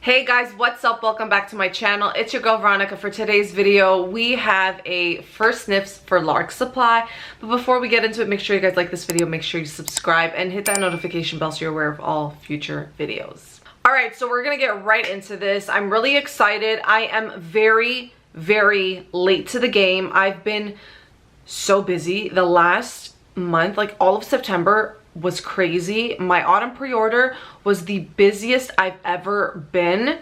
Hey guys, what's up? Welcome back to my channel. It's your girl Veronica. For today's video, we have a first sniffs for Lark supply. But before we get into it, make sure you guys like this video, make sure you subscribe and hit that notification bell so you're aware of all future videos. All right, so we're gonna get right into this. I'm really excited. I am very late to the game. I've been so busy the last month, like all of September was crazy. My autumn pre-order was the busiest I've ever been,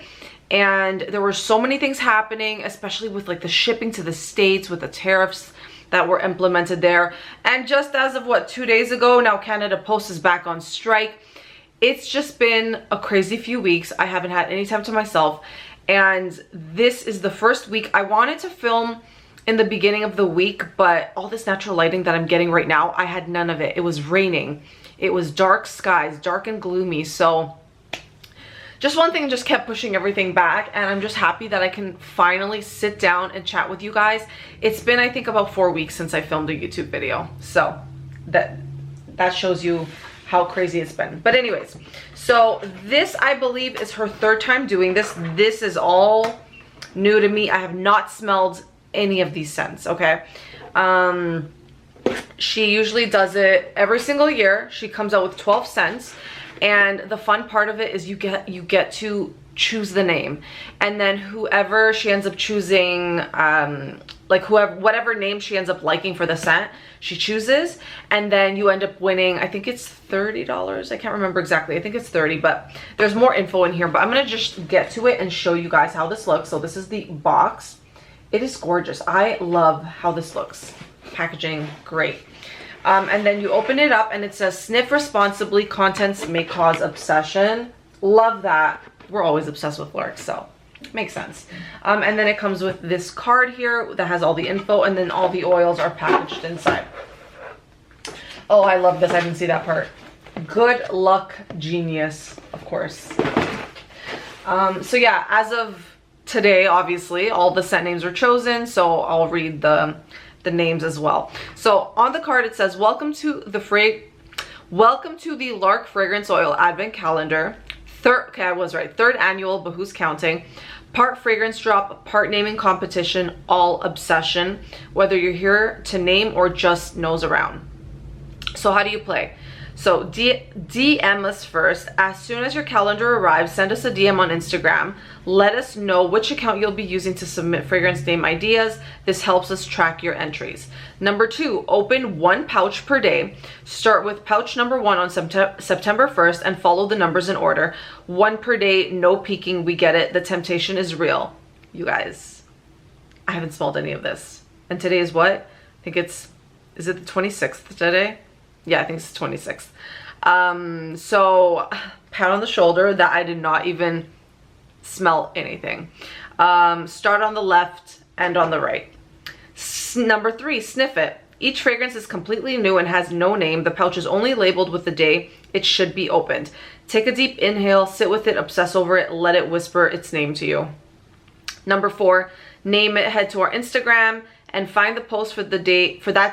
and there were so many things happening, especially with like the shipping to the States with the tariffs that were implemented there. And just as of what, 2 days ago, now Canada Post is back on strike. It's just been a crazy few weeks. I haven't had any time to myself, and this is the first week. I wanted to film in the beginning of the week, but all this natural lighting that I'm getting right now, I had none of it. It was raining. It was dark skies, dark and gloomy. So just one thing just kept pushing everything back, and I'm just happy that I can finally sit down and chat with you guys. It's been, I think, about 4 weeks since I filmed a YouTube video. So that shows you how crazy it's been. But anyways, so this, I believe, is her third time doing this. This is all new to me. I have not smelled any of these scents, okay? She usually does it every single year. She comes out with 12 scents, and the fun part of it is you get to choose the name, and then whoever she ends up choosing, like whatever name she ends up liking for the scent, she chooses, and then you end up winning. I think it's $30. I can't remember exactly. I think it's 30, but there's more info in here. But I'm gonna just get to it and show you guys how this looks. So this is the box. It is gorgeous. I love how this looks. Packaging, great. And then you open it up and it says sniff responsibly, contents may cause obsession. Love that. We're always obsessed with Lark, so makes sense. And then it comes with this card here that has all the info, and then all the oils are packaged inside. Oh, I love this. I didn't see that part. Good luck, genius, of course. So yeah, as of today, obviously all the scent names are chosen, so I'll read the names as well. So on the card it says, welcome to the Lark Fragrance Oil Advent Calendar. Third annual, but who's counting? Part fragrance drop, part naming competition, all obsession. Whether you're here to name or just nose around. So how do you play? So DM us first. As soon as your calendar arrives, send us a DM on Instagram. Let us know which account you'll be using to submit fragrance name ideas. This helps us track your entries. Number 2, open 1 pouch per day. Start with pouch number 1 on September 1st and follow the numbers in order. 1 per day, no peeking, we get it. The temptation is real. You guys, I haven't smelled any of this. And today is what? I think is it the 26th today? Yeah, I think it's the 26th. So pat on the shoulder that I did not even smell anything. Start on the left and on the right. Number 3, sniff it. Each fragrance is completely new and has no name. The pouch is only labeled with the day it should be opened. Take a deep inhale, sit with it, obsess over it, let it whisper its name to you. Number 4, name it. Head to our Instagram and find the post for that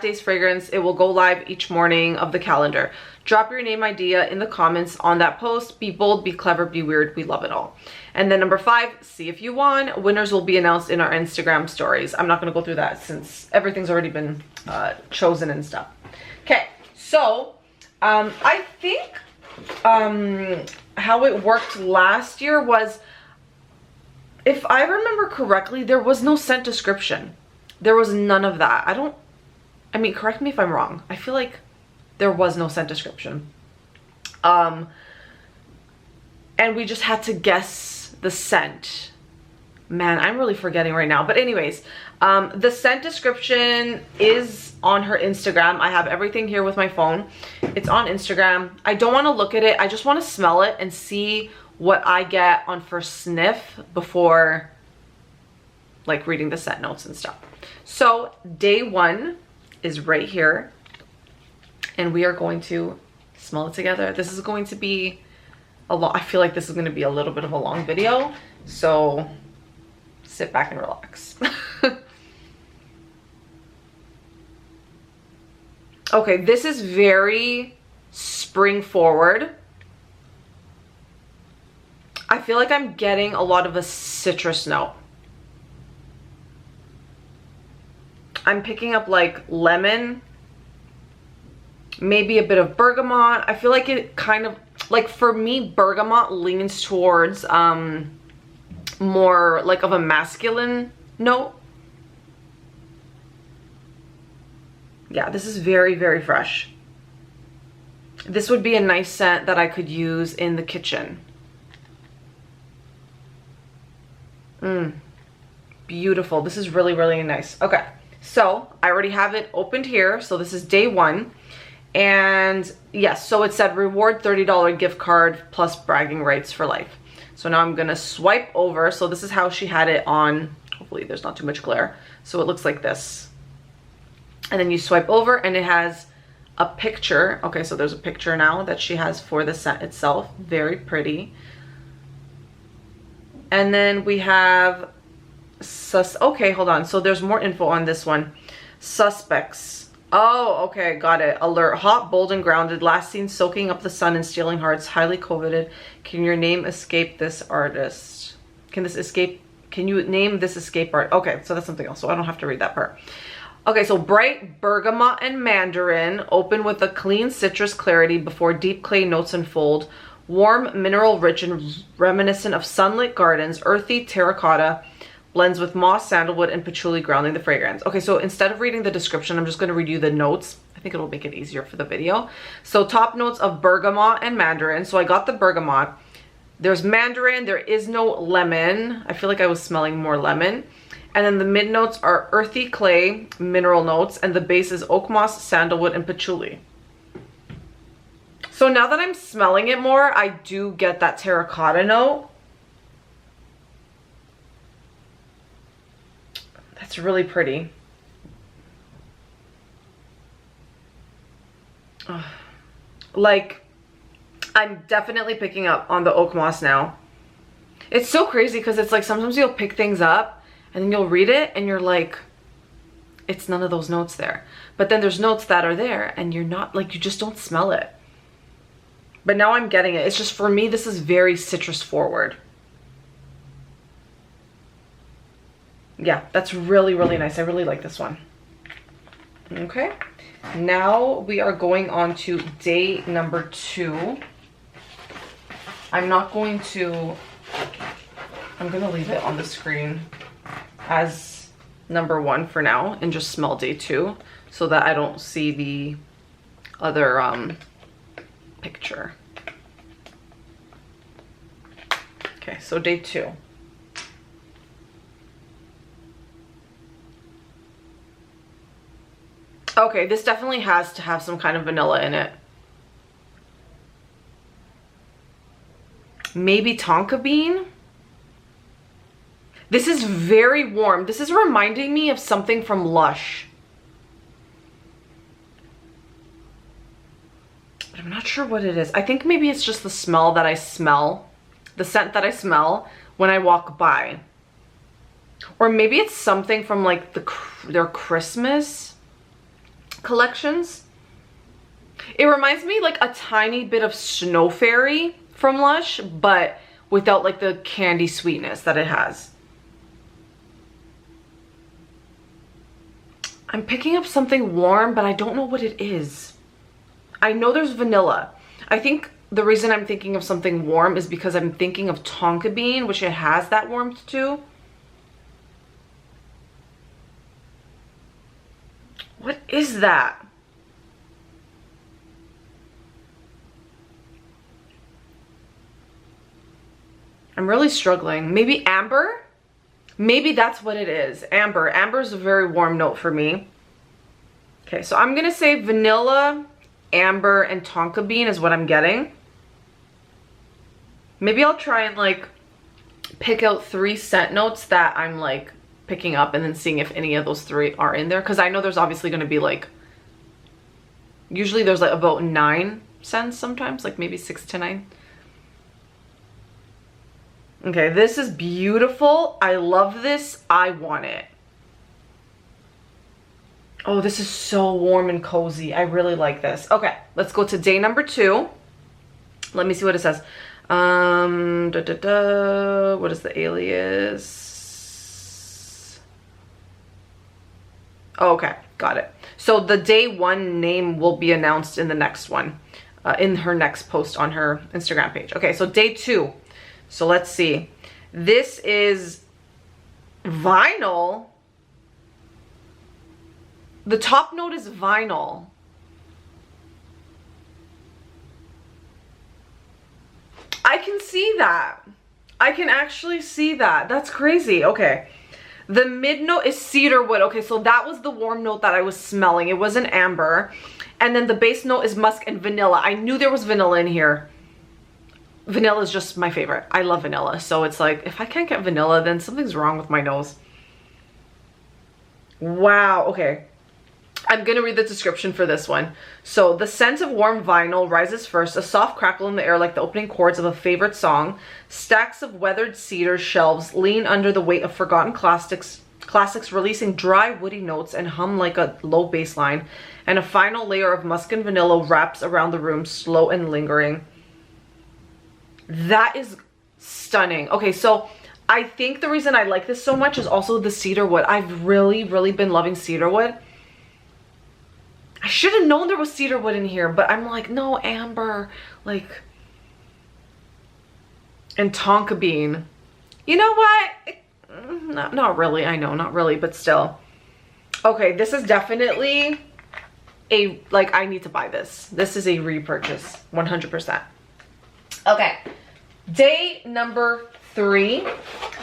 day's fragrance. It will go live each morning of the calendar. Drop your name idea in the comments on that post. Be bold, be clever, be weird. We love it all. And then number 5, see if you won. Winners will be announced in our Instagram stories. I'm not gonna go through that since everything's already been chosen and stuff. Okay, so I think how it worked last year was, if I remember correctly, there was no scent description. There was none of that. I mean, correct me if I'm wrong. I feel like there was no scent description. And we just had to guess the scent. Man, I'm really forgetting right now. But anyways, the scent description is on her Instagram. I have everything here with my phone. It's on Instagram. I don't want to look at it. I just want to smell it and see what I get on first sniff before like reading the scent notes and stuff. So day 1 is right here, and we are going to smell it together. This is going to be I feel like this is going to be a little bit of a long video, so sit back and relax. Okay, this is very spring forward. I feel like I'm getting a lot of a citrus note. I'm picking up like lemon, maybe a bit of bergamot. I feel like it kind of, like for me, bergamot leans towards more like of a masculine note. Yeah, this is very, very fresh. This would be a nice scent that I could use in the kitchen. Beautiful. This is really, really nice. Okay, so I already have it opened here. So this is day 1. And yes, so it said reward $30 gift card plus bragging rights for life. So now I'm gonna swipe over. So this is how she had it on. Hopefully there's not too much glare. So it looks like this. And then you swipe over and it has a picture. Okay, so there's a picture now that she has for the scent itself. Very pretty. And then we have okay, hold on. So there's more info on this one. Suspects. Oh, okay, got it. Alert. Hot, bold, and grounded. Last seen soaking up the sun and stealing hearts. Highly coveted. Can your name escape this artist? Can you name this escape art? Okay, so that's something else. So I don't have to read that part. Okay, so bright bergamot and mandarin. Open with a clean citrus clarity before deep clay notes unfold. Warm, mineral rich, and reminiscent of sunlit gardens. Earthy terracotta. Blends with moss, sandalwood, and patchouli, grounding the fragrance. Okay, so instead of reading the description, I'm just going to read you the notes. I think it'll make it easier for the video. So top notes of bergamot and mandarin. So I got the bergamot. There's mandarin. There is no lemon. I feel like I was smelling more lemon. And then the mid notes are earthy clay, mineral notes, and the base is oak moss, sandalwood, and patchouli. So now that I'm smelling it more, I do get that terracotta note. That's really pretty. Like, I'm definitely picking up on the oak moss now. It's so crazy because it's like sometimes you'll pick things up and then you'll read it and you're like, it's none of those notes there. But then there's notes that are there and you're not, like, you just don't smell it. But now I'm getting it. It's just, for me, this is very citrus forward. Yeah, that's really, really nice. I really like this one. Okay, now we are going on to day number 2. I'm going to leave it on the screen as number 1 for now and just smell day 2 so that I don't see the other picture. Okay, so day 2. Okay, this definitely has to have some kind of vanilla in it. Maybe tonka bean? This is very warm. This is reminding me of something from Lush. But I'm not sure what it is. I think maybe it's just the smell that I smell, the scent that I smell when I walk by. Or maybe it's something from like their Christmas collections. It reminds me like a tiny bit of Snow Fairy from Lush, but without like the candy sweetness that it has. I'm picking up something warm, but I don't know what it is. I know there's vanilla. I think the reason I'm thinking of something warm is because I'm thinking of tonka bean, which it has that warmth too. What is that? I'm really struggling. Maybe amber? Maybe that's what it is. Amber. Amber is a very warm note for me. Okay, so I'm gonna say vanilla, amber, and tonka bean is what I'm getting. Maybe I'll try and like pick out 3 scent notes that I'm like picking up and then seeing if any of those 3 are in there, because I know there's obviously going to be like, usually there's like about 9 scents sometimes, like maybe 6 to 9. Okay, this is beautiful. I love this. I want it. Oh, this is so warm and cozy. I really like this. Okay, let's go to day number 2. Let me see what it says. What is the alias? Oh, okay, got it. So the day one name will be announced in the next one, in her next post on her Instagram page. Okay, so day two. So let's see. This is vinyl. The top note is vinyl. I can see that. I can actually see that. That's crazy. Okay. The mid note is cedarwood. Okay, so that was the warm note that I was smelling. It was an amber. And then the base note is musk and vanilla. I knew there was vanilla in here. Vanilla is just my favorite. I love vanilla. So it's like, if I can't get vanilla, then something's wrong with my nose. Wow. Okay. I'm gonna read the description for this one. So, the scent of warm vinyl rises first, a soft crackle in the air like the opening chords of a favorite song. Stacks of weathered cedar shelves lean under the weight of forgotten classics releasing dry woody notes and hum like a low bass line. And a final layer of musk and vanilla wraps around the room, slow and lingering. That is stunning. Okay, so I think the reason I like this so much is also the cedarwood. I've really, really been loving cedarwood. I should have known there was cedarwood in here, but I'm like, no, amber, like, and tonka bean. You know what? Not really. I know, not really, but still. Okay, this is definitely a, like, I need to buy this. This is a repurchase, 100%. Okay, day number 3.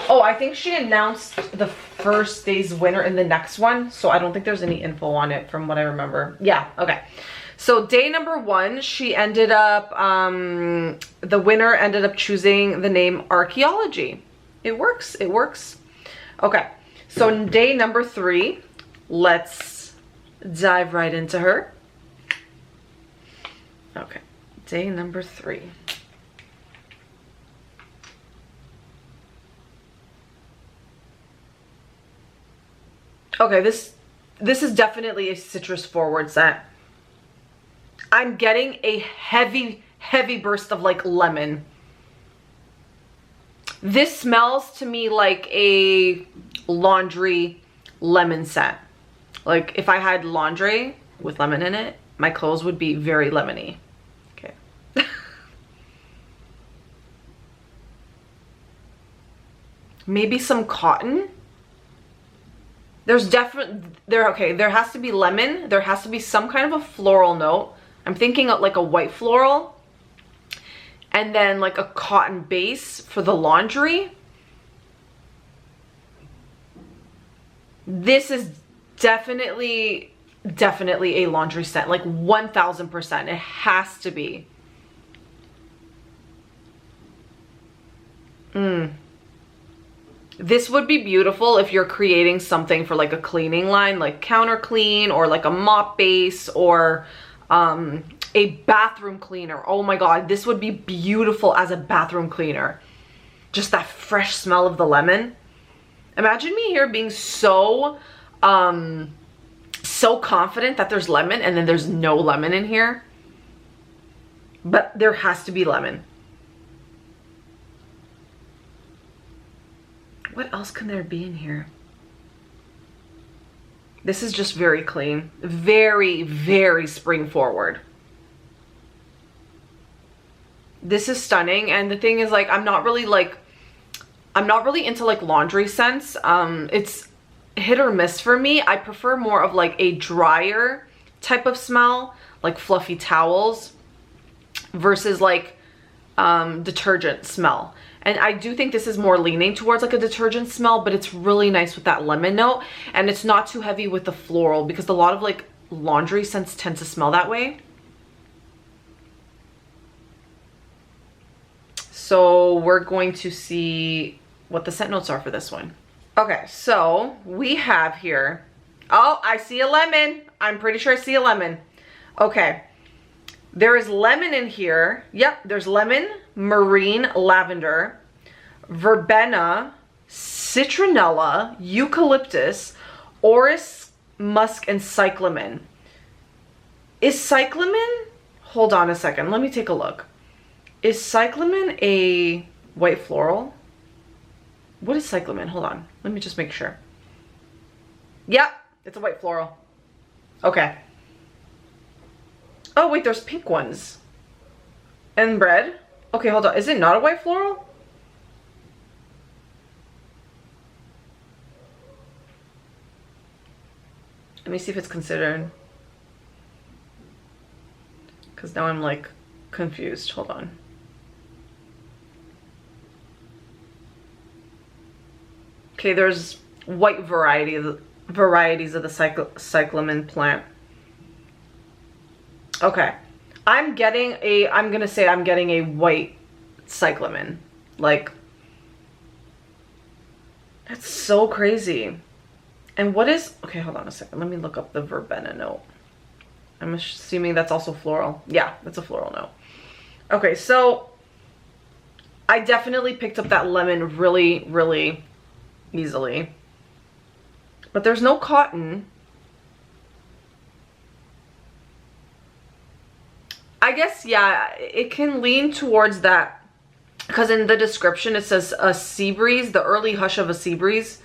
Oh, I think she announced the first day's winner in the next one, so I don't think there's any info on it from what I remember. Yeah, okay. So day number 1, she ended up, the winner ended up choosing the name Archaeology. It works, it works. Okay, so in day number 3, let's dive right into her. Okay, day number 3. Okay, this is definitely a citrus forward scent. I'm getting a heavy burst of like lemon. This smells to me like a laundry lemon scent. Like if I had laundry with lemon in it, my clothes would be very lemony. Okay. Maybe some cotton. There's there has to be lemon. There has to be some kind of a floral note. I'm thinking of like a white floral. And then like a cotton base for the laundry. This is definitely a laundry scent. Like 1000%. It has to be. This would be beautiful if you're creating something for like a cleaning line, like counter clean or like a mop base or a bathroom cleaner. Oh my God, this would be beautiful as a bathroom cleaner. Just that fresh smell of the lemon. Imagine me here being so confident that there's lemon and then there's no lemon in here. But there has to be lemon. What else can there be in here? This is just very clean. Very spring forward. This is stunning. And the thing is, like, I'm not really into like laundry scents. It's hit or miss for me. I prefer more of like a drier type of smell, like fluffy towels versus like detergent smell. And I do think this is more leaning towards like a detergent smell, but it's really nice with that lemon note. And it's not too heavy with the floral because a lot of like laundry scents tend to smell that way. So we're going to see what the scent notes are for this one. Okay, so we have here, oh, I see a lemon. I'm pretty sure I see a lemon. Okay. There is lemon in here. Yep, there's lemon, marine lavender, verbena, citronella, eucalyptus, orris, musk, and cyclamen. Is cyclamen? Hold on a second. Let me take a look. Is cyclamen a white floral? What is cyclamen? Hold on. Let me just make sure. Yep, it's a white floral. Okay. Oh, wait, there's pink ones. And red. Okay, hold on. Is it not a white floral? Let me see if it's considered. Because now I'm like confused. Hold on. Okay, there's white varieties of the cyclamen plant. Okay. I'm gonna say I'm getting a white cyclamen. Like, that's so crazy. And what is, okay, hold on a second. Let me look up the verbena note. I'm assuming that's also floral. Yeah, that's a floral note. Okay, so I definitely picked up that lemon really, really easily. But there's no cotton. I guess, yeah, it can lean towards that. Because in the description it says a sea breeze, the early hush of a sea breeze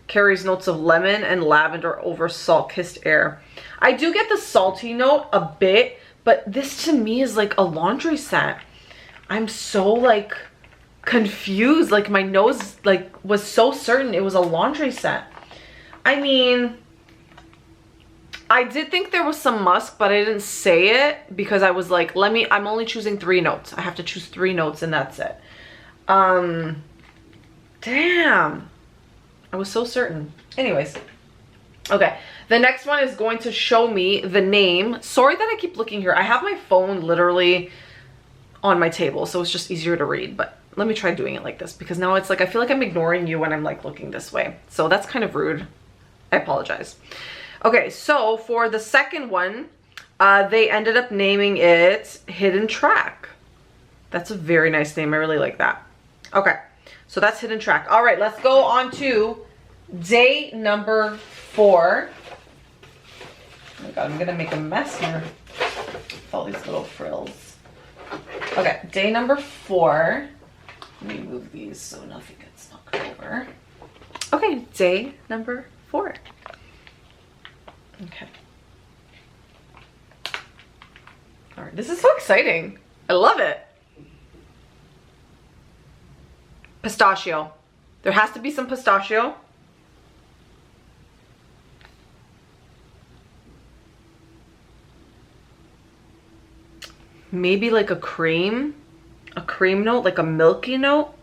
carries notes of lemon and lavender over salt-kissed air. I do get the salty note a bit, but this to me is like a laundry scent. I'm so like confused. Like my nose like was so certain it was a laundry scent. I mean, I did think there was some musk, but I didn't say it because I was like, I'm only choosing 3 notes. I have to choose 3 notes and that's it. Damn. I was so certain. Anyways. Okay. The next one is going to show me the name. Sorry that I keep looking here. I have my phone literally on my table, so it's just easier to read. But let me try doing it like this because now it's like, I feel like I'm ignoring you when I'm like looking this way. So that's kind of rude. I apologize. Okay, so for the second one, they ended up naming it Hidden Track. That's a very nice name. I really like that. Okay, so that's Hidden Track. All right, let's go on to day number 4. Oh my God, I'm gonna make a mess here with all these little frills. Okay, day number 4. Let me move these so nothing gets knocked over. Okay, day number 4. Okay. All right, this is so exciting. I love it. Pistachio. There has to be some pistachio. Maybe like a cream note, like a milky note.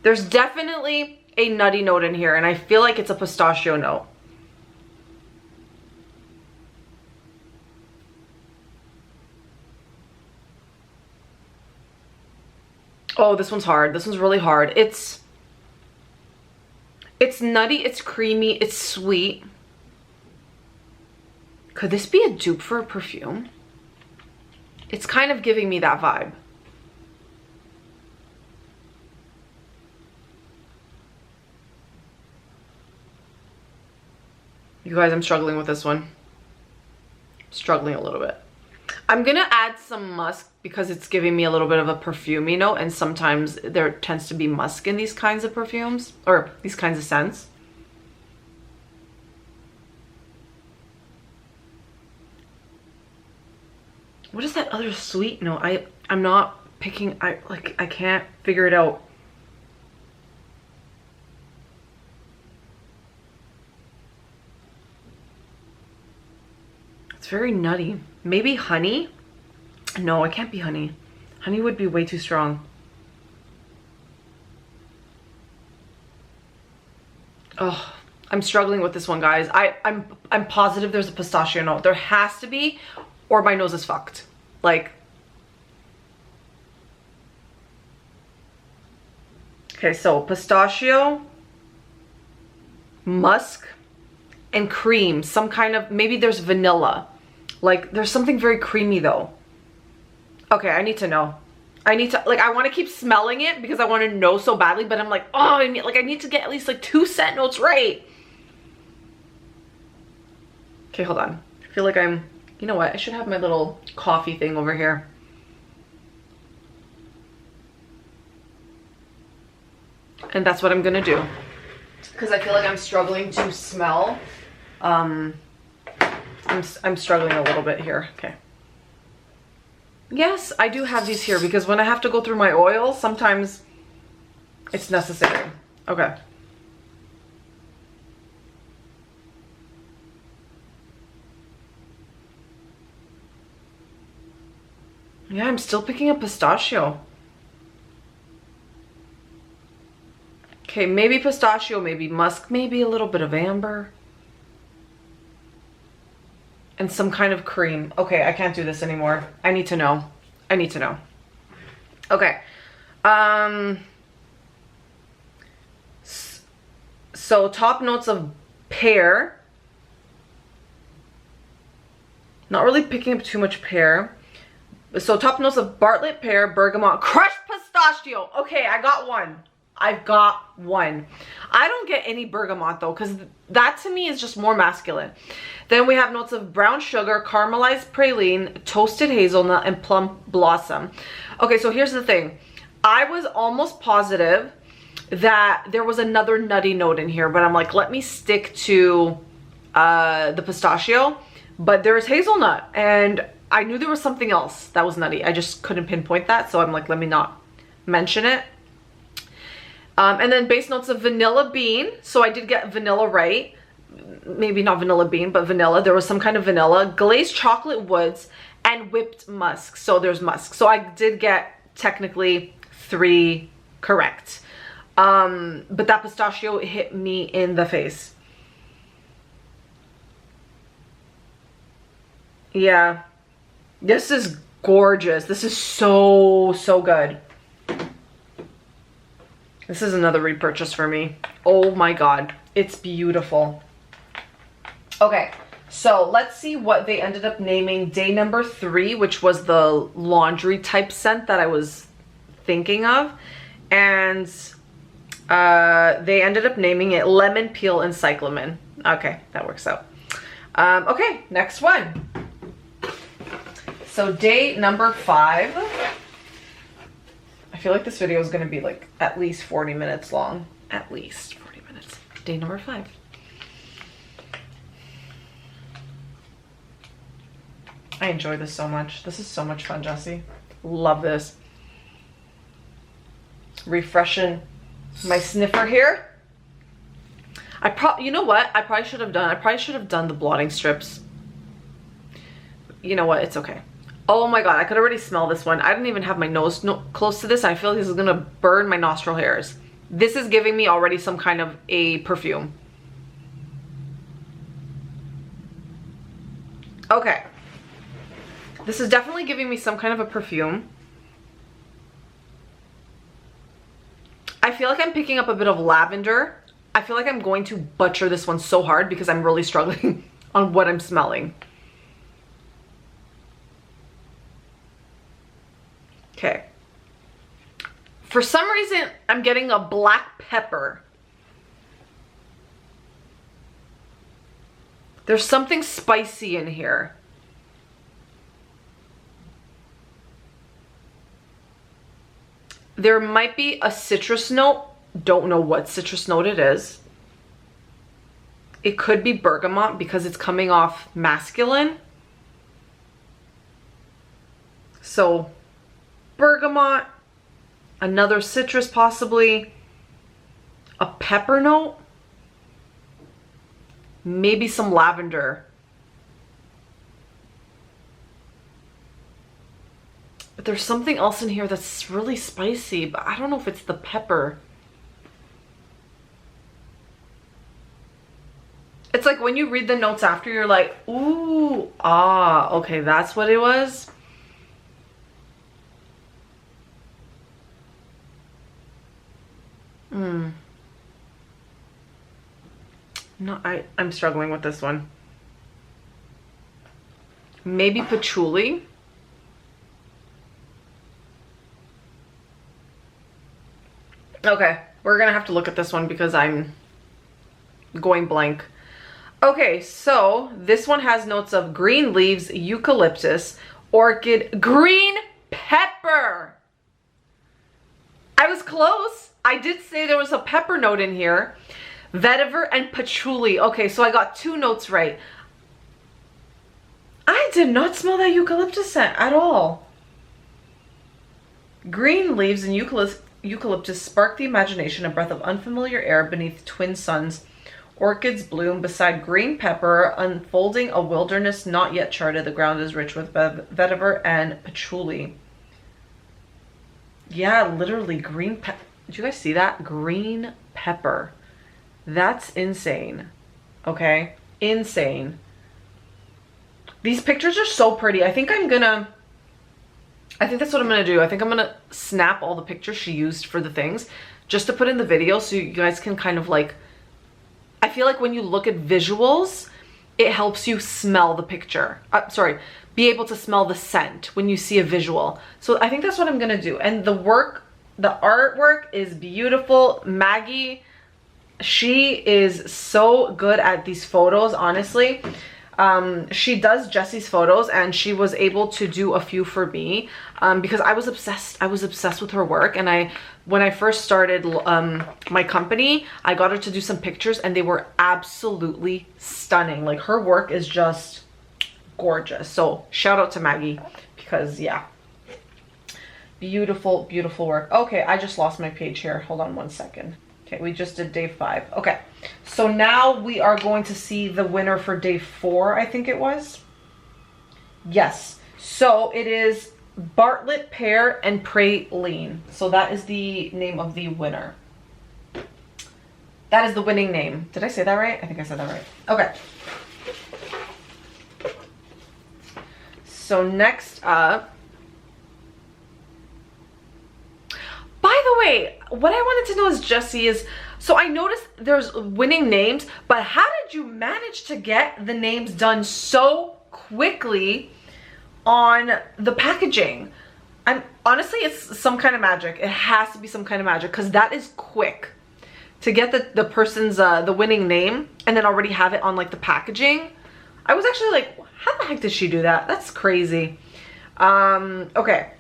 There's definitely a nutty note in here, and I feel like it's a pistachio note. Oh, this one's hard. This one's really hard. It's nutty, it's creamy, it's sweet. Could this be a dupe for a perfume? It's kind of giving me that vibe. You guys, I'm struggling with this one. Struggling a little bit. I'm gonna add some musk because it's giving me a little bit of a perfumey note, and sometimes there tends to be musk in these kinds of perfumes, or these kinds of scents. What is that other sweet note? I'm not picking, I can't figure it out. It's very nutty. Maybe honey? No, it can't be honey. Honey would be way too strong. Oh, I'm struggling with this one, guys. I'm positive there's a pistachio note. There has to be, or my nose is fucked. Like, okay, so pistachio, musk, and cream. Some kind of, maybe there's vanilla. Like, there's something very creamy though. Okay, I need to know. I need to, like, I want to keep smelling it because I want to know so badly, but I'm like, oh, I need to get at least like 2 scent notes right. Okay, hold on. I feel like you know what? I should have my little coffee thing over here. And that's what I'm gonna do. Because I feel like I'm struggling to smell. I'm struggling a little bit here. Okay. Yes, I do have these here because when I have to go through my oil, sometimes it's necessary. Okay. Yeah, I'm still picking up pistachio. Okay, maybe pistachio, maybe musk, maybe a little bit of amber. And some kind of cream. Okay, I can't do this anymore. I need to know. I need to know. Okay. So top notes of pear. Not really picking up too much pear. So top notes of Bartlett pear, bergamot, crushed pistachio. Okay, I got one. I've got one. I don't get any bergamot though, because that to me is just more masculine. Then we have notes of brown sugar, caramelized praline, toasted hazelnut, and plum blossom. Okay, so here's the thing. I was almost positive that there was another nutty note in here, but I'm like, let me stick to the pistachio. But there's hazelnut, and I knew there was something else that was nutty. I just couldn't pinpoint that, so I'm like, let me not mention it. And then base notes of vanilla bean. So I did get vanilla right. Maybe not vanilla bean, but vanilla. There was some kind of vanilla. Glazed chocolate woods and whipped musk. So there's musk. So I did get technically 3 correct. But that pistachio hit me in the face. Yeah. This is gorgeous. This is so, so good. This is another repurchase for me. Oh my God. It's beautiful. Okay. So let's see what they ended up naming day number 3, which was the laundry type scent that I was thinking of. And they ended up naming it lemon peel and cyclamen. Okay, that works out. Okay, next one. So day number 5. I feel like this video is going to be like at least 40 minutes long. At least 40 minutes. Day number 5. I enjoy this so much. This is so much fun, Jessie. Love this. Refreshing my sniffer here. You know what? I probably should have done the blotting strips. You know what? It's okay. Oh my God, I could already smell this one. I didn't even have my nose close to this. I feel like this is gonna burn my nostril hairs. This is giving me already some kind of a perfume. Okay. This is definitely giving me some kind of a perfume. I feel like I'm picking up a bit of lavender. I feel like I'm going to butcher this one so hard because I'm really struggling on what I'm smelling. Okay. For some reason, I'm getting a black pepper. There's something spicy in here. There might be a citrus note. Don't know what citrus note it is. It could be bergamot because it's coming off masculine. So bergamot, another citrus possibly, a pepper note, maybe some lavender. But there's something else in here that's really spicy, but I don't know if it's the pepper. It's like when you read the notes after, you're like, ooh, ah, okay, that's what it was. No, I'm struggling with this one. Maybe patchouli. Okay, we're gonna have to look at this one because I'm going blank. Okay, so this one has notes of green leaves, eucalyptus, orchid, green pepper. I was close. I did say there was a pepper note in here. Vetiver and patchouli. Okay, so I got 2 notes right. I did not smell that eucalyptus scent at all. Green leaves and eucalyptus spark the imagination, a breath of unfamiliar air beneath twin suns. Orchids bloom beside green pepper, unfolding a wilderness not yet charted. The ground is rich with vetiver and patchouli. Yeah, literally green pepper. Did you guys see that? Green pepper. That's insane. Okay? Insane. These pictures are so pretty. I think that's what I'm gonna do. I think I'm gonna snap all the pictures she used for the things just to put in the video so you guys can kind of like, I feel like when you look at visuals, it helps you smell the picture. Be able to smell the scent when you see a visual. So I think that's what I'm gonna do. And the artwork is beautiful. Maggie, she is so good at these photos, honestly. She does Jessie's photos, and she was able to do a few for me because I was obsessed with her work. And when I first started my company, I got her to do some pictures, and they were absolutely stunning. Like, her work is just gorgeous. So shout out to Maggie, because yeah, beautiful, beautiful work. Okay, I just lost my page here. Hold on one second. Okay, we just did day 5. Okay, so now we are going to see the winner for day 4, I think it was. Yes, so it is Bartlett Pear and Praline. So that is the name of the winner. That is the winning name. Did I say that right? I think I said that right. Okay. So next up, by the way, what I wanted to know is, Jessie, so I noticed there's winning names, but how did you manage to get the names done so quickly on the packaging? Honestly, it's some kind of magic. It has to be some kind of magic, because that is quick to get the person's the winning name and then already have it on like the packaging. I was actually like, how the heck did she do that? That's crazy. Okay.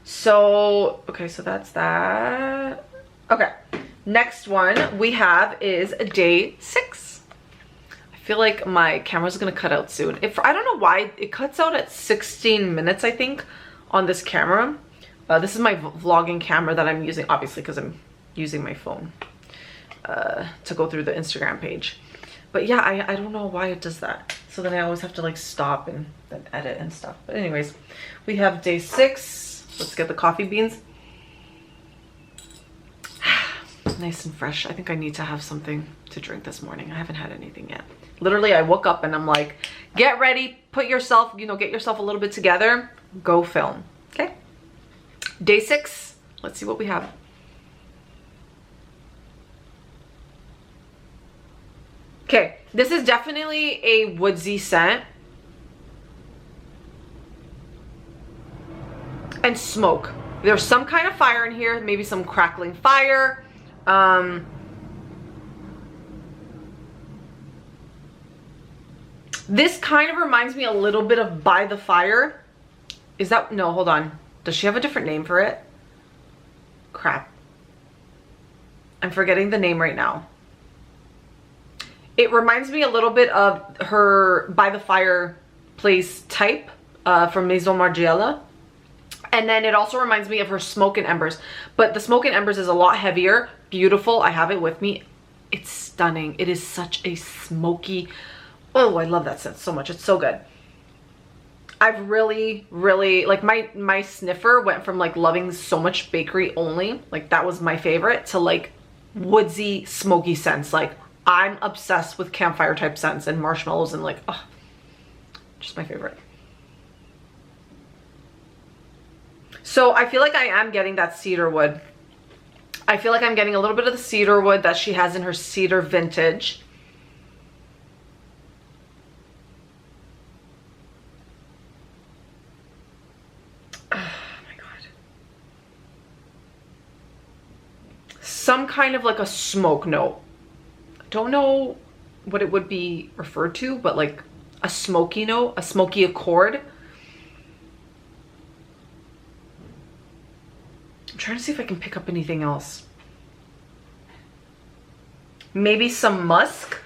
So that's that. Okay, next one we have is day 6. I feel like my camera's gonna cut out soon. I don't know why it cuts out at 16 minutes, I think, on this camera. This is my vlogging camera that I'm using, obviously, because I'm using my phone to go through the Instagram page. But yeah, I don't know why it does that. So then I always have to like stop and then edit and stuff. But anyways, we have day 6. Let's get the coffee beans. Nice and fresh. I think I need to have something to drink this morning. I haven't had anything yet. Literally, I woke up and I'm like, get ready, put yourself, get yourself a little bit together, go film. Okay. Day 6. Let's see what we have. Okay, this is definitely a woodsy scent. And smoke. There's some kind of fire in here, maybe some crackling fire. This kind of reminds me a little bit of By the Fire. Is that, no, hold on. Does she have a different name for it? Crap. I'm forgetting the name right now. It reminds me a little bit of her By the Fireplace type from Maison Margiela. And then it also reminds me of her Smoke and Embers. But the Smoke and Embers is a lot heavier. Beautiful. I have it with me. It's stunning. It is such a smoky... Oh, I love that scent so much. It's so good. I've really, like, my sniffer went from like loving so much bakery only, like that was my favorite, to like woodsy, smoky scents. Like, I'm obsessed with campfire type scents and marshmallows and like, oh, just my favorite. So I feel like I am getting that cedar wood. I feel like I'm getting a little bit of the cedar wood that she has in her cedar vintage. Oh my God. Some kind of like a smoke note. Don't know what it would be referred to, but like a smoky note, a smoky accord. I'm trying to see if I can pick up anything else. Maybe some musk.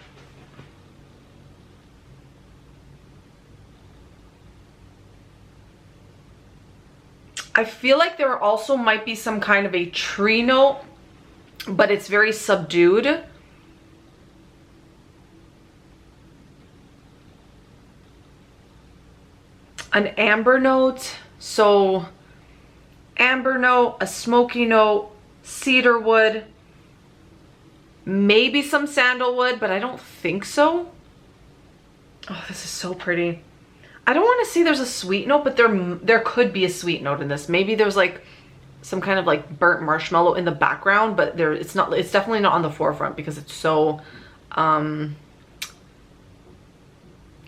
I feel like there also might be some kind of a tree note, but it's very subdued. An amber note. So amber note, a smoky note, cedar wood, maybe some sandalwood, but I don't think so. Oh, this is so pretty. I don't want to say there's a sweet note, but there could be a sweet note in this. Maybe there's like some kind of like burnt marshmallow in the background, but it's definitely not on the forefront because it's so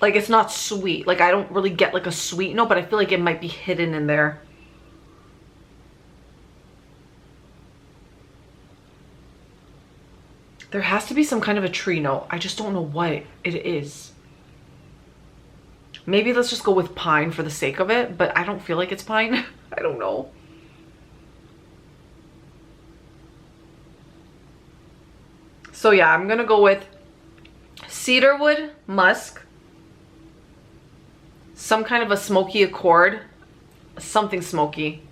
like it's not sweet. Like I don't really get like a sweet note, but I feel like it might be hidden in there. There has to be some kind of a tree note. I just don't know what it is. Maybe let's just go with pine for the sake of it, but I don't feel like it's pine. I don't know. So yeah, I'm gonna go with cedarwood, musk, some kind of a smoky accord, something smoky.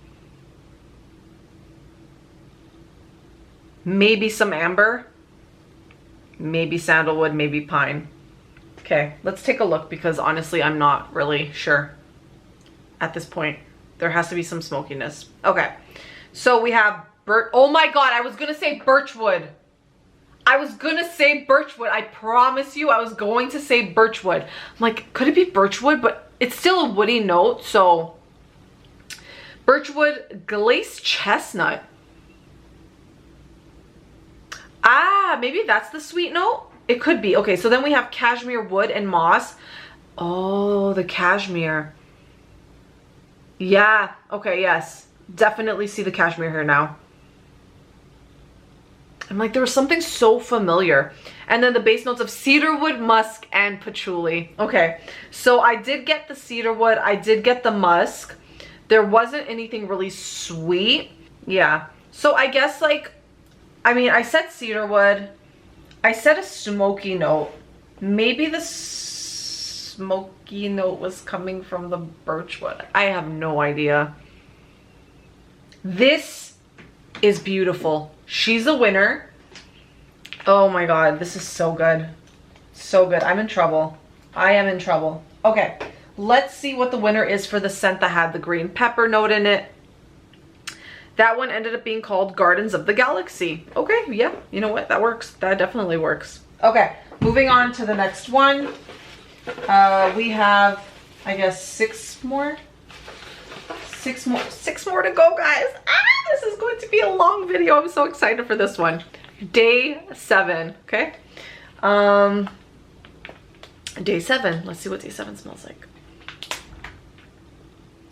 Maybe some amber, maybe sandalwood, maybe pine. Okay, let's take a look because honestly, I'm not really sure at this point. There has to be some smokiness. Okay, so we have oh my God, I was gonna say birchwood. I was gonna say birchwood. I promise you I was going to say birchwood. I'm like, could it be birchwood? But it's still a woody note, so. Birchwood, glazed chestnut. Ah, maybe that's the sweet note? It could be. Okay, so then we have cashmere wood and moss. Oh, the cashmere. Yeah, okay, yes. Definitely see the cashmere here now. I'm like, there was something so familiar. And then the base notes of cedarwood, musk, and patchouli. Okay, so I did get the cedarwood. I did get the musk. There wasn't anything really sweet. Yeah, so I guess like, I mean, I said cedarwood. I said a smoky note. Maybe the smoky note was coming from the birchwood. I have no idea. This is beautiful. She's a winner. Oh my God, this is so good. So good. I'm in trouble. I am in trouble. Okay, let's see what the winner is for the scent that had the green pepper note in it. That one ended up being called Gardens of the Galaxy. Okay, yeah, you know what? That works. That definitely works. Okay, moving on to the next one. We have, I guess, six more to go, guys. This is going to be a long video. I'm so excited for this one. Day 7, okay? Day 7. Let's see what day 7 smells like.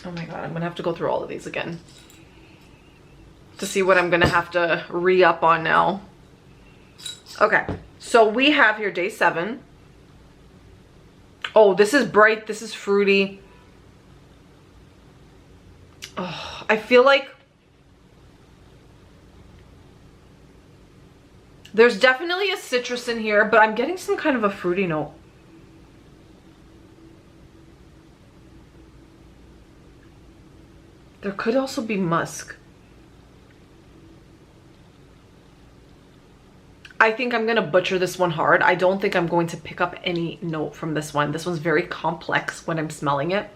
Oh my God, I'm gonna have to go through all of these again to see what I'm gonna have to re-up on now. Okay, so we have here day 7. Oh, this is bright, this is fruity. Oh, I feel like there's definitely a citrus in here, but I'm getting some kind of a fruity note. There could also be musk. I think I'm gonna butcher this one hard. I don't think I'm going to pick up any note from this one. This one's very complex when I'm smelling it.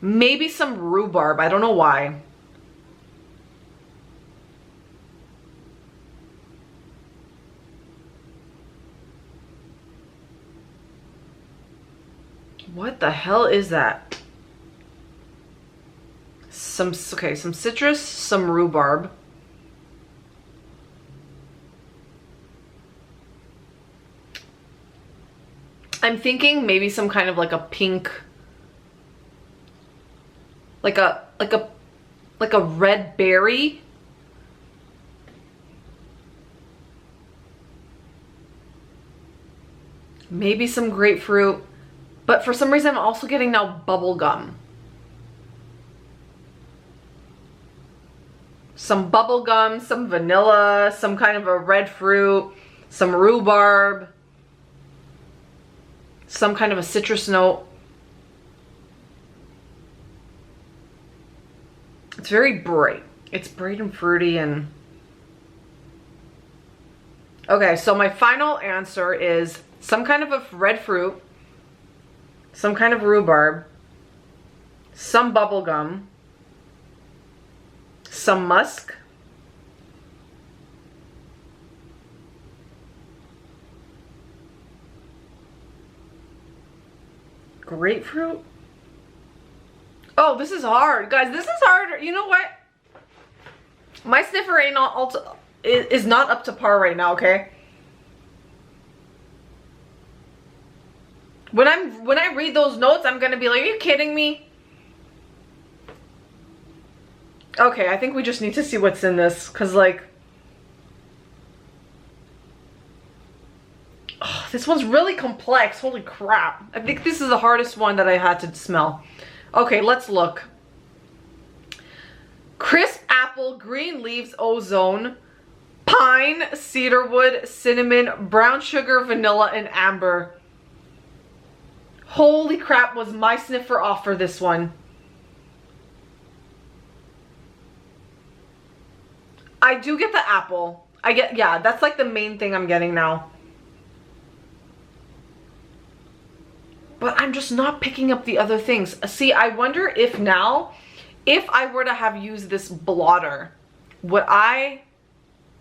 Maybe some rhubarb, I don't know why. What the hell is that? Some citrus, some rhubarb. I'm thinking maybe some kind of like a pink, like a red berry. Maybe some grapefruit. But for some reason I'm also getting now bubble gum. some bubble gum, some vanilla, some kind of a red fruit, some rhubarb, some kind of a citrus note. It's very bright. It's bright and fruity and... Okay, so my final answer is some kind of a red fruit, some kind of rhubarb, some bubble gum, some musk, grapefruit. Oh, this is hard, guys. This is hard. You know what? My sniffer ain't is not up to par right now. Okay. When I read those notes, I'm gonna be like, "Are you kidding me?" Okay, I think we just need to see what's in this, cause like, oh, this one's really complex. Holy crap! I think this is the hardest one that I had to smell. Okay, let's look. Crisp apple, green leaves, ozone, pine, cedarwood, cinnamon, brown sugar, vanilla, and amber. Holy crap, was my sniffer off for this one. I do get the apple. Yeah, that's like the main thing I'm getting now. But I'm just not picking up the other things. See, I wonder if now, if I were to have used this blotter, would I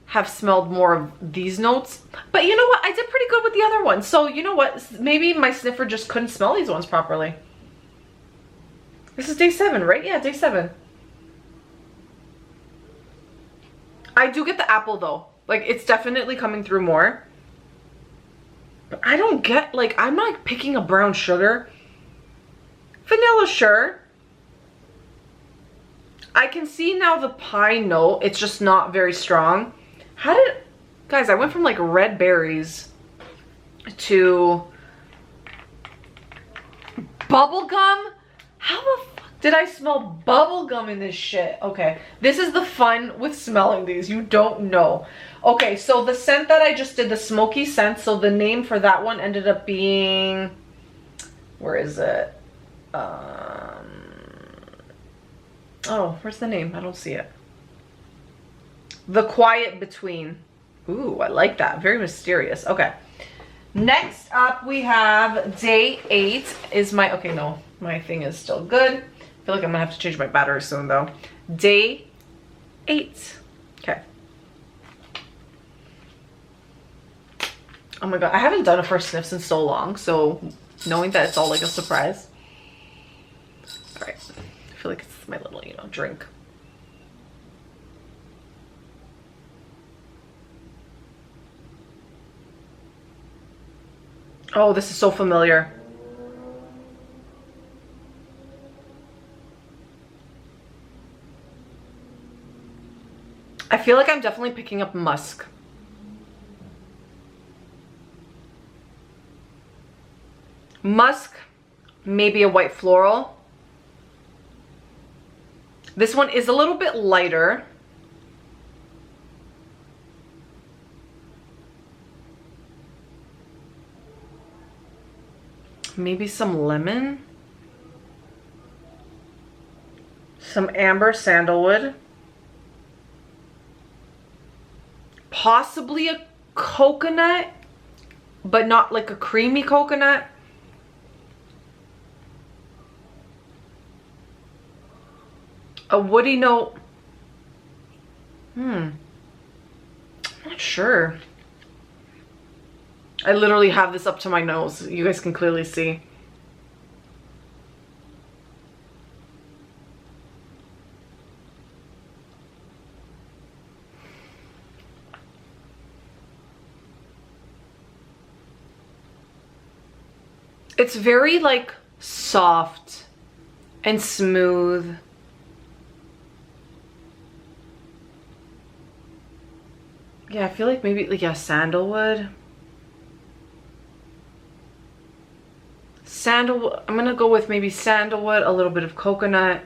have smelled more of these notes? But you know what? I did pretty good with the other ones. So you know what? Maybe my sniffer just couldn't smell these ones properly. This is day 7, right? Yeah, day 7. I do get the apple though. Like, it's definitely coming through more. But I don't get, like, I'm not picking a brown sugar. Vanilla, sure. I can see now the pine note. It's just not very strong. Guys, I went from like red berries to bubble gum. How the fuck did I smell bubble gum in this shit? Okay, this is the fun with smelling these. You don't know. Okay, so the scent that I just did, the smoky scent, so the name for that one ended up being, where is it? Oh, where's the name? I don't see it. The Quiet Between. Ooh, I like that. Very mysterious. Okay. Next up, we have day 8 is my... Okay, no. My thing is still good. I feel like I'm going to have to change my battery soon, though. Day 8. Okay. Oh my god. I haven't done a first sniff in so long, so knowing that it's all like a surprise. Alright. I feel like it's my little, drink. Oh, this is so familiar. I feel like I'm definitely picking up musk. Musk, maybe a white floral. This one is a little bit lighter. Maybe some lemon. Some amber sandalwood. Possibly a coconut, but not like a creamy coconut. A woody note. I'm not sure. I literally have this up to my nose. You guys can clearly see. It's very like soft and smooth. Yeah, I feel like maybe like, yeah, sandalwood. Sandalwood, I'm gonna go with maybe sandalwood, a little bit of coconut.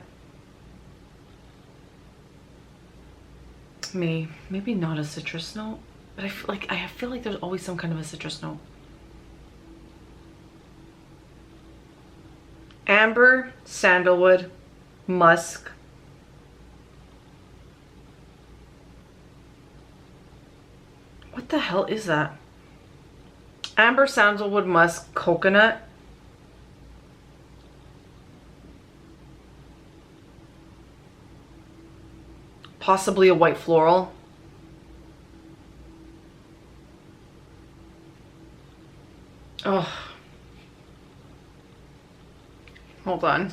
Maybe not a citrus note, but I feel like there's always some kind of a citrus note. Amber, sandalwood, musk. What the hell is that? Amber, sandalwood, musk, coconut. Possibly a white floral. Oh. Hold on.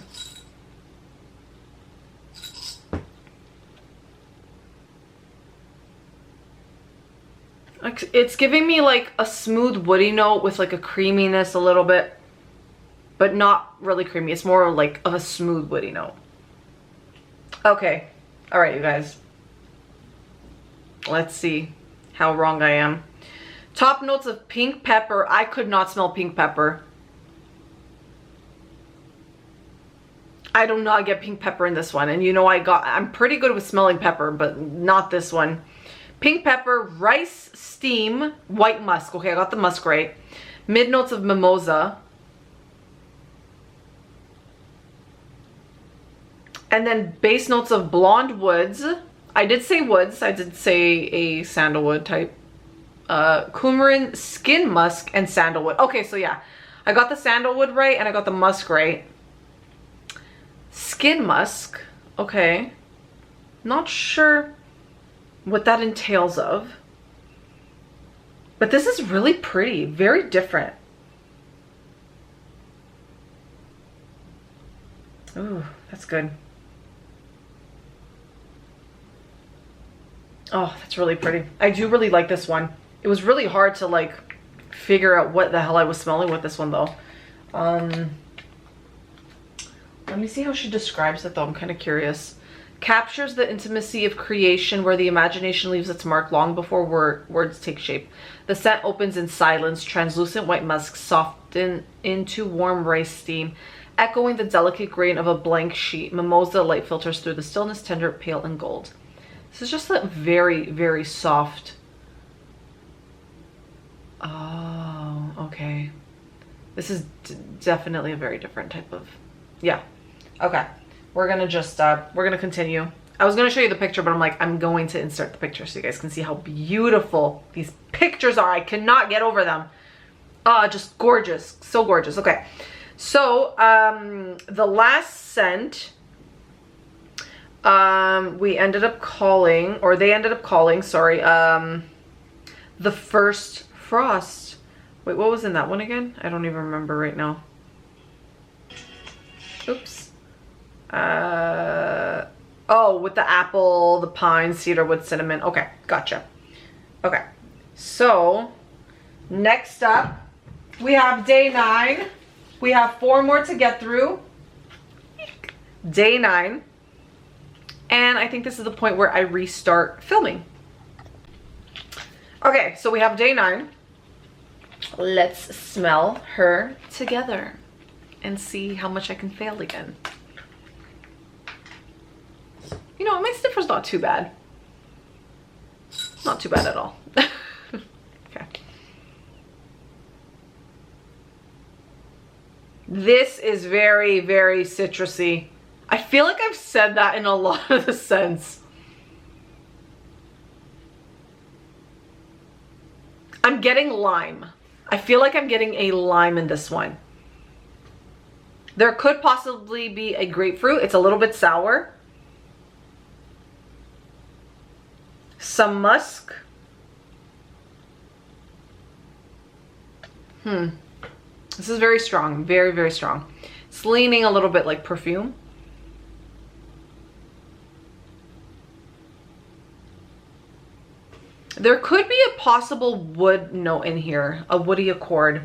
It's giving me like a smooth woody note with like a creaminess a little bit, but not really creamy. It's more like of a smooth woody note. Okay. All right, you guys. Let's see how wrong I am. Top notes of pink pepper. I could not smell pink pepper. I do not get pink pepper in this one. And you know I'm pretty good with smelling pepper, but not this one. Pink pepper, rice steam, white musk. Okay, I got the musk right. Mid notes of mimosa. And then base notes of blonde woods. I did say woods. I did say a sandalwood type. Coumarin, skin musk, and sandalwood. Okay, so yeah. I got the sandalwood right and I got the musk right. Skin musk. Okay. Not sure what that entails of. But this is really pretty. Very different. Ooh, that's good. Oh, that's really pretty. I do really like this one. It was really hard to like figure out what the hell I was smelling with this one though. Let me see how she describes it though. I'm kind of curious. Captures the intimacy of creation where the imagination leaves its mark long before words take shape. The scent opens in silence. Translucent white musk soften into warm rice steam, echoing the delicate grain of a blank sheet. Mimosa light filters through the stillness, tender, pale, and gold. This is just a very, very soft. Oh, okay. This is definitely a very different type of, yeah. Okay, we're gonna just, we're gonna continue. I was gonna show you the picture, but I'm like, I'm going to insert the picture so you guys can see how beautiful these pictures are. I cannot get over them. Just gorgeous, so gorgeous. Okay, so the last scent, we ended up calling, or they ended up calling, sorry, the First Frost. Wait, what was in that one again? I don't even remember right now. Oops. Oh, with the apple, the pine, cedarwood, cinnamon. Okay, gotcha. Okay, so next up, we have day 9. We have 4 more to get through. Day 9. And I think this is the point where I restart filming. Okay, so we have day 9. Let's smell her together and see how much I can fail again. You know, my sniffer's not too bad. Not too bad at all. Okay. This is very, very citrusy. I feel like I've said that in a lot of the scents. I'm getting lime. I feel like I'm getting a lime in this one. There could possibly be a grapefruit. It's a little bit sour. Some musk. This is very strong. Very, very strong. It's leaning a little bit like perfume. There could be a possible wood note in here. A woody accord.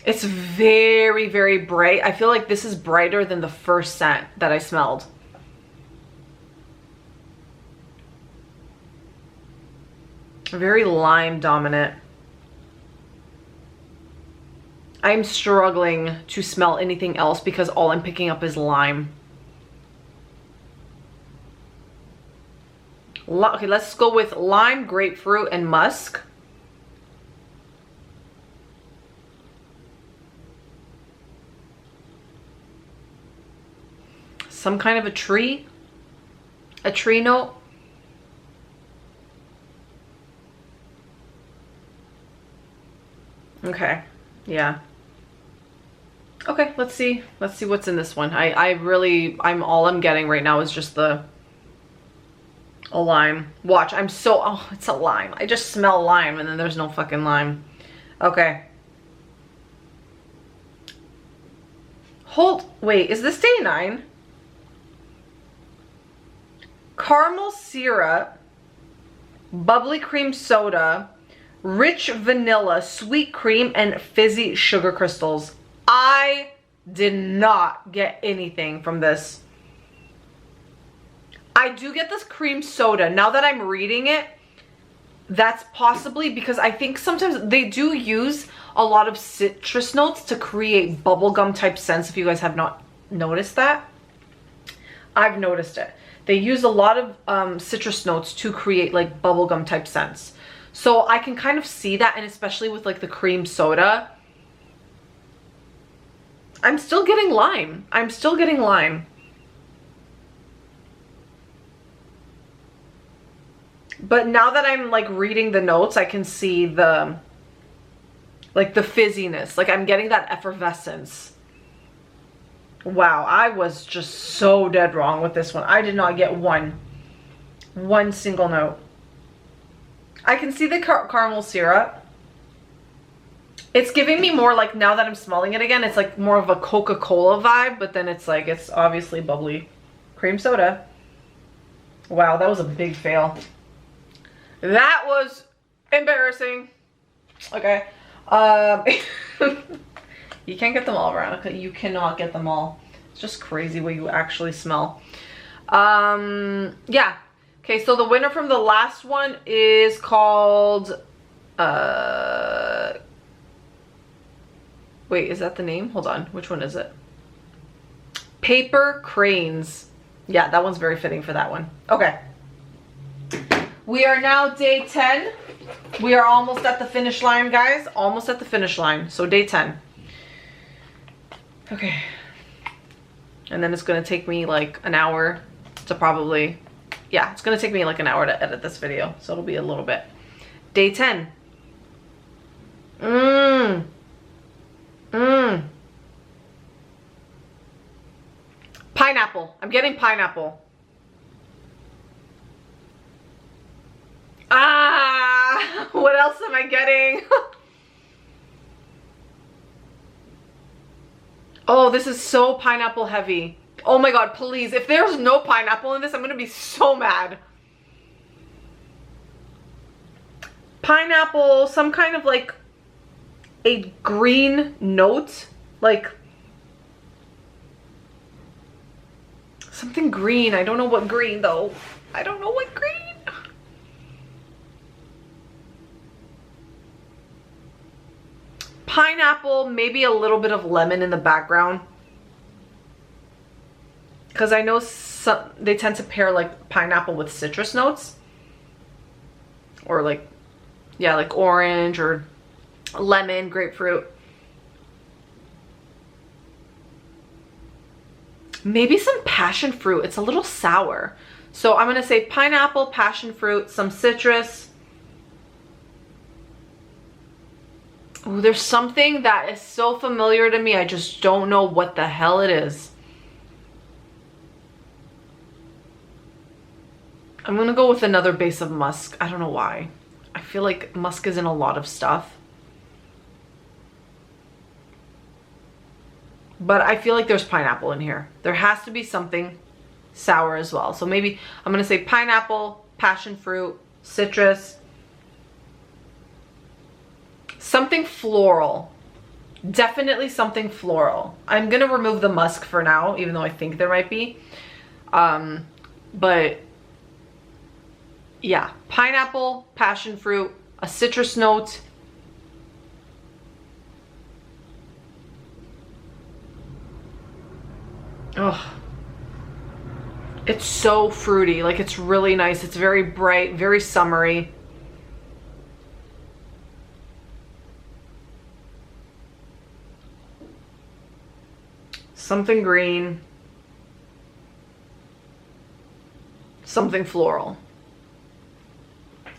It's very, very bright. I feel like this is brighter than the first scent that I smelled. Very lime dominant. I'm struggling to smell anything else because all I'm picking up is lime. Okay, let's go with lime, grapefruit, and musk. Some kind of a tree note. Okay, yeah. Okay, let's see what's in this one. All I'm getting right now is just a lime. Watch, oh, it's a lime. I just smell lime and then there's no fucking lime. Okay. Wait, is this day 9? Caramel syrup, bubbly cream soda, rich vanilla, sweet cream, and fizzy sugar crystals. I did not get anything from this. I do get this cream soda. Now that I'm reading it, that's possibly because I think sometimes they do use a lot of citrus notes to create bubblegum type scents, if you guys have not noticed that. I've noticed it. They use a lot of citrus notes to create like bubblegum type scents. So I can kind of see that, and especially with like the cream soda. I'm still getting lime. I'm still getting lime. But now that I'm like reading the notes, I can see the fizziness. Like I'm getting that effervescence. Wow, I was just so dead wrong with this one. I did not get one single note. I can see the caramel syrup. It's giving me more like, now that I'm smelling it again, it's like more of a Coca-Cola vibe, but then it's like, it's obviously bubbly cream soda. Wow, that was a big fail. That was embarrassing. Okay. You can't get them all, Veronica. You cannot get them all. It's just crazy what you actually smell. Yeah. Okay, so the winner from the last one is called, wait, is that the name? Hold on. Which one is it? Paper Cranes. Yeah, that one's very fitting for that one. Okay. We are now day 10. We are almost at the finish line, guys. Almost at the finish line. So day 10. Okay. And then it's going to take me like an hour to probably... Yeah, it's going to take me like an hour to edit this video. So it'll be a little bit. Day 10. Pineapple. I'm getting pineapple. Ah, what else am I getting? Oh, this is so pineapple heavy. Oh my god, please. If there's no pineapple in this, I'm going to be so mad. Pineapple, some kind of like a green note. Like something green. I don't know what green though. I don't know what green. Pineapple, maybe a little bit of lemon in the background. Because I know they tend to pair like pineapple with citrus notes. Or like, yeah, like orange or lemon, grapefruit. Maybe some passion fruit. It's a little sour. So I'm going to say pineapple, passion fruit, some citrus. Ooh, there's something that is so familiar to me. I just don't know what the hell it is. I'm going to go with another base of musk. I don't know why. I feel like musk is in a lot of stuff. But I feel like there's pineapple in here. There has to be something sour as well. So maybe I'm going to say pineapple, passion fruit, citrus. Something floral. Definitely something floral. I'm going to remove the musk for now, even though I think there might be. But yeah, pineapple, passion fruit, a citrus note. Ugh. It's so fruity, like it's really nice. It's very bright, very summery. Something green. Something floral.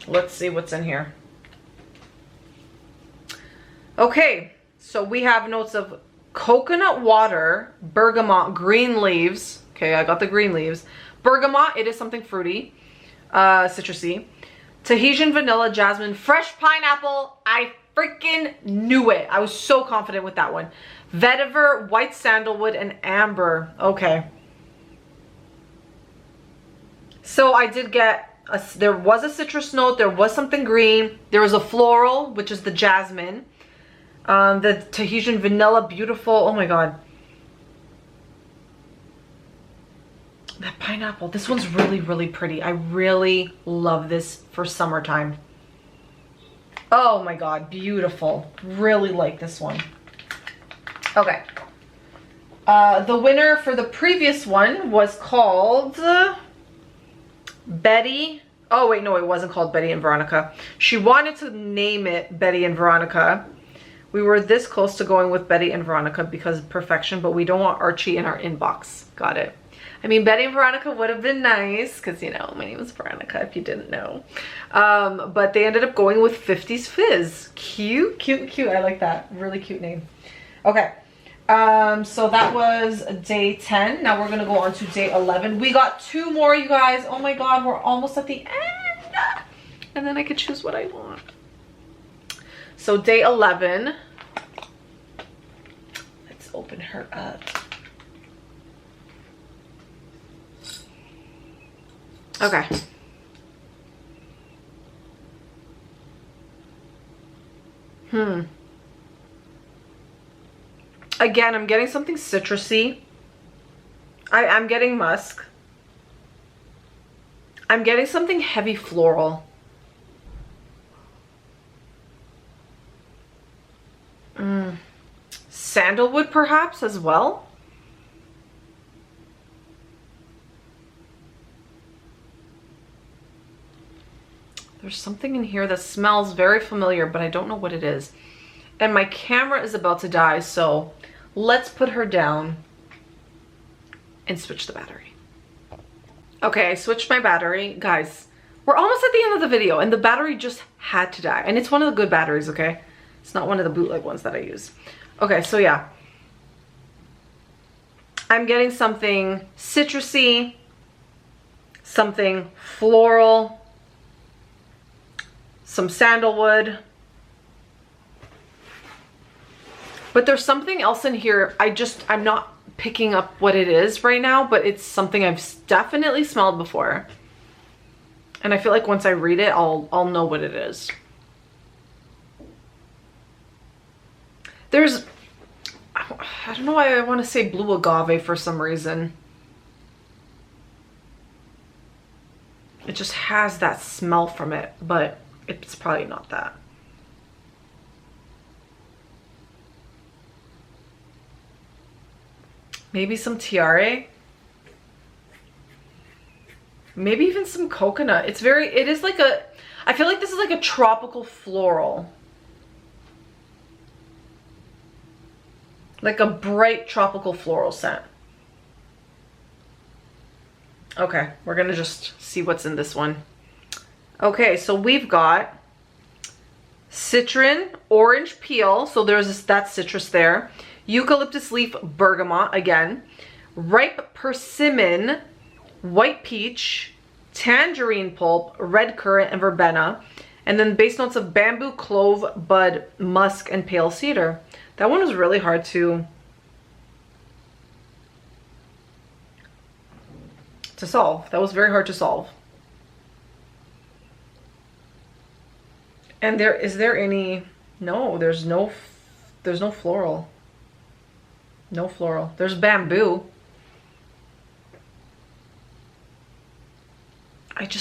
Let's see what's in here. Okay, so we have notes of coconut water, bergamot, green leaves. Okay, I got the green leaves. Bergamot, it is something fruity, citrusy. Tahitian vanilla, jasmine, fresh pineapple. I freaking knew it. I was so confident with that one. Vetiver, white sandalwood, and amber. Okay. So I did get, there was a citrus note, there was something green, there was a floral, which is the jasmine. The Tahitian vanilla, beautiful. Oh my God. That pineapple, this one's really, really pretty. I really love this for summertime. Oh my God, beautiful. Really like this one. Okay. The winner for the previous one was called Betty. Oh wait, no, it wasn't called Betty and Veronica. She wanted to name it Betty and Veronica. We were this close to going with Betty and Veronica because of perfection, but we don't want Archie in our inbox. Got it. I mean, Betty and Veronica would have been nice because, you know, my name is Veronica if you didn't know. But they ended up going with 50s Fizz. Cute, cute, cute. I like that. Really cute name. Okay. So that was day 10. Now we're going to go on to day 11. We got 2 more, you guys. Oh my God, we're almost at the end. And then I could choose what I want. So day 11. Let's open her up. Okay. Again, I'm getting something citrusy. I'm getting musk. I'm getting something heavy floral. Sandalwood perhaps as well. There's something in here that smells very familiar, but I don't know what it is. And my camera is about to die, so let's put her down and switch the battery. Okay, I switched my battery. Guys, we're almost at the end of the video and the battery just had to die. And it's one of the good batteries, okay? It's not one of the bootleg ones that I use. Okay, so yeah. I'm getting something citrusy, something floral, some sandalwood. But there's something else in here. I'm not picking up what it is right now, but it's something I've definitely smelled before. And I feel like once I read it, I'll know what it is. There's, I don't know why I want to say blue agave for some reason. It just has that smell from it, but it's probably not that. Maybe some tiare. Maybe even some coconut. It is like a, I feel like this is like a tropical floral. Like a bright tropical floral scent. Okay, we're gonna just see what's in this one. Okay, so we've got citron, orange peel. So there's that citrus there. Eucalyptus leaf, bergamot again. Ripe persimmon, white peach, tangerine pulp, red currant, and verbena. And then base notes of bamboo, clove, bud, musk, and pale cedar. That one was really hard to solve. That was very hard to solve. And is there any, no, there's no floral. No floral. There's bamboo.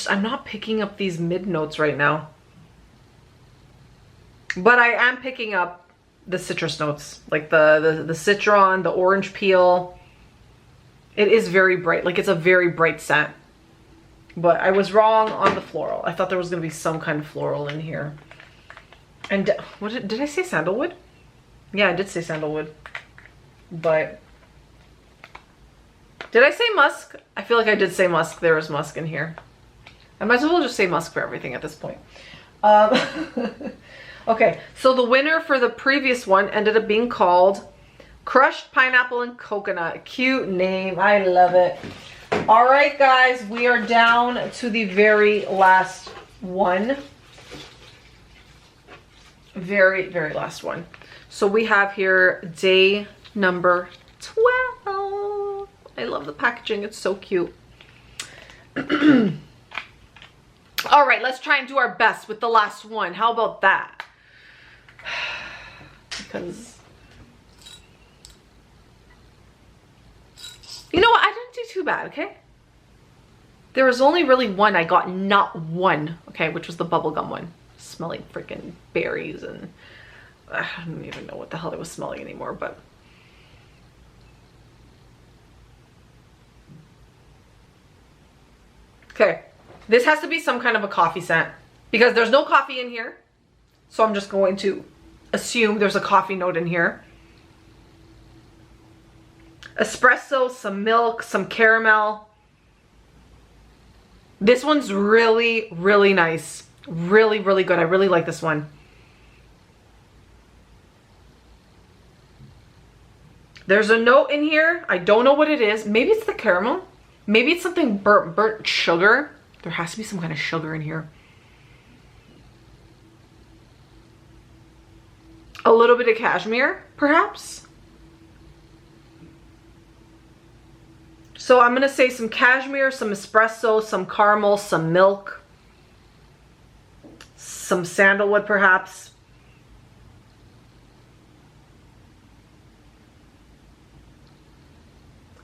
I'm not picking up these mid notes right now. But I am picking up the citrus notes, like the citron, the orange peel. It is very bright. Like, it's a very bright scent. But I was wrong on the floral. I thought there was going to be some kind of floral in here. And what did I say sandalwood? Yeah, I did say sandalwood. But did I say musk? I feel like I did say musk. There is musk in here. I might as well just say musk for everything at this point. Okay, so the winner for the previous one ended up being called Crushed Pineapple and Coconut. Cute name. I love it. All right, guys, we are down to the very last one. Very, very last one. So we have here day number 12. I love the packaging. It's so cute. All right, let's try and do our best with the last one. How about that? Because, you know what? I didn't do too bad, okay? There was only really one. I got not one, okay, which was the bubblegum one. Smelling freaking berries and I don't even know what the hell I was smelling anymore, but okay. This has to be some kind of a coffee scent because there's no coffee in here. So I'm just going to assume there's a coffee note in here. Espresso, some milk, some caramel. This one's really, really nice. Really, really good. I really like this one. There's a note in here. I don't know what it is. Maybe it's the caramel. Maybe it's something burnt sugar. There has to be some kind of sugar in here. A little bit of cashmere, perhaps. So I'm gonna say some cashmere, some espresso, some caramel, some milk, some sandalwood perhaps.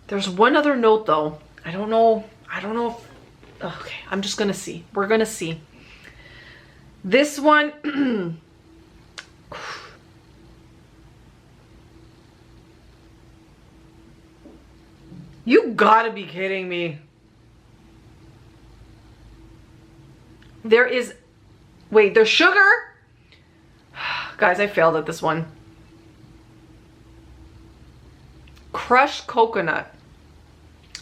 There's one other note though. I don't know if, okay, I'm just gonna see. We're gonna see. This one, you gotta be kidding me. There is, wait, there's sugar? Guys, I failed at this one. Crushed coconut.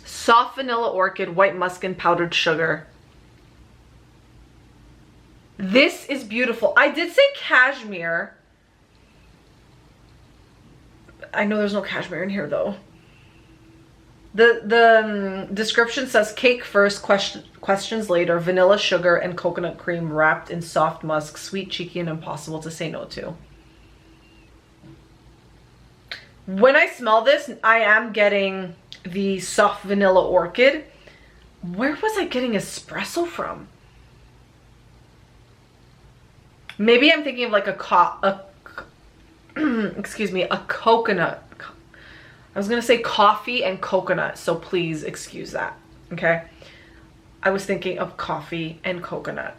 Soft vanilla orchid, white musk, and powdered sugar. This is beautiful. I did say cashmere. I know there's no cashmere in here though. The description says cake first, questions later, vanilla sugar and coconut cream wrapped in soft musk, sweet, cheeky, and impossible to say no to. When I smell this, I am getting the soft vanilla orchid. Where was I getting espresso from? Maybe I'm thinking of like excuse me, a coconut. I was gonna say coffee and coconut, so please excuse that, okay? I was thinking of coffee and coconut.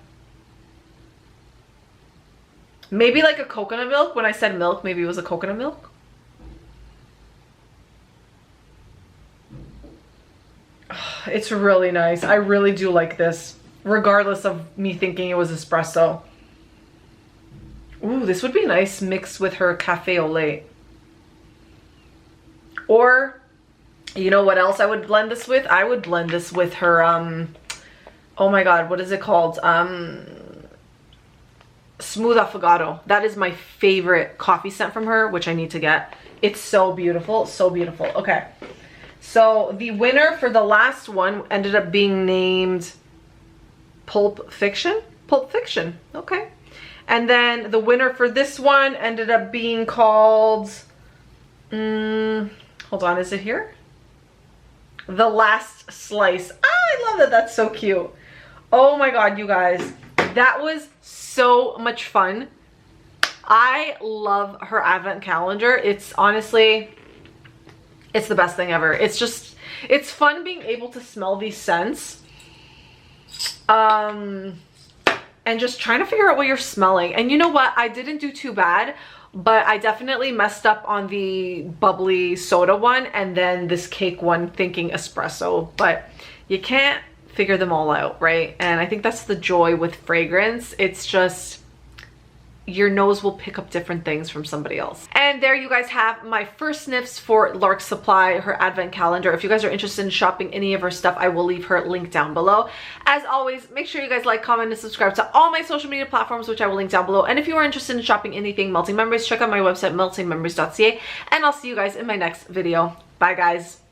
Maybe like a coconut milk. When I said milk, maybe it was a coconut milk. It's really nice. I really do like this, regardless of me thinking it was espresso. Ooh, this would be nice mixed with her cafe au lait. Or, you know what else I would blend this with? I would blend this with her, oh my god, what is it called? Smooth Affogato. That is my favorite coffee scent from her, which I need to get. It's so beautiful, so beautiful. Okay. So the winner for the last one ended up being named Pulp Fiction. Pulp Fiction, okay. And then the winner for this one ended up being called, hold on, is it here? The Last Slice. Ah, I love that, that's so cute. Oh my god, you guys, that was so much fun. I love her advent calendar. It's honestly, it's the best thing ever. It's just, it's fun being able to smell these scents. And just trying to figure out what you're smelling. And you know what? I didn't do too bad but I definitely messed up on the bubbly soda one and then this cake one thinking espresso, but you can't figure them all out, right? And I think that's the joy with fragrance. It's just your nose will pick up different things from somebody else. And there you guys have my first sniffs for Lark Supply, her advent calendar. If you guys are interested in shopping any of her stuff, I will leave her link down below. As always, make sure you guys like, comment, and subscribe to all my social media platforms, which I will link down below. And if you are interested in shopping anything Melting Memories, check out my website, meltingmemories.ca, and I'll see you guys in my next video. Bye guys.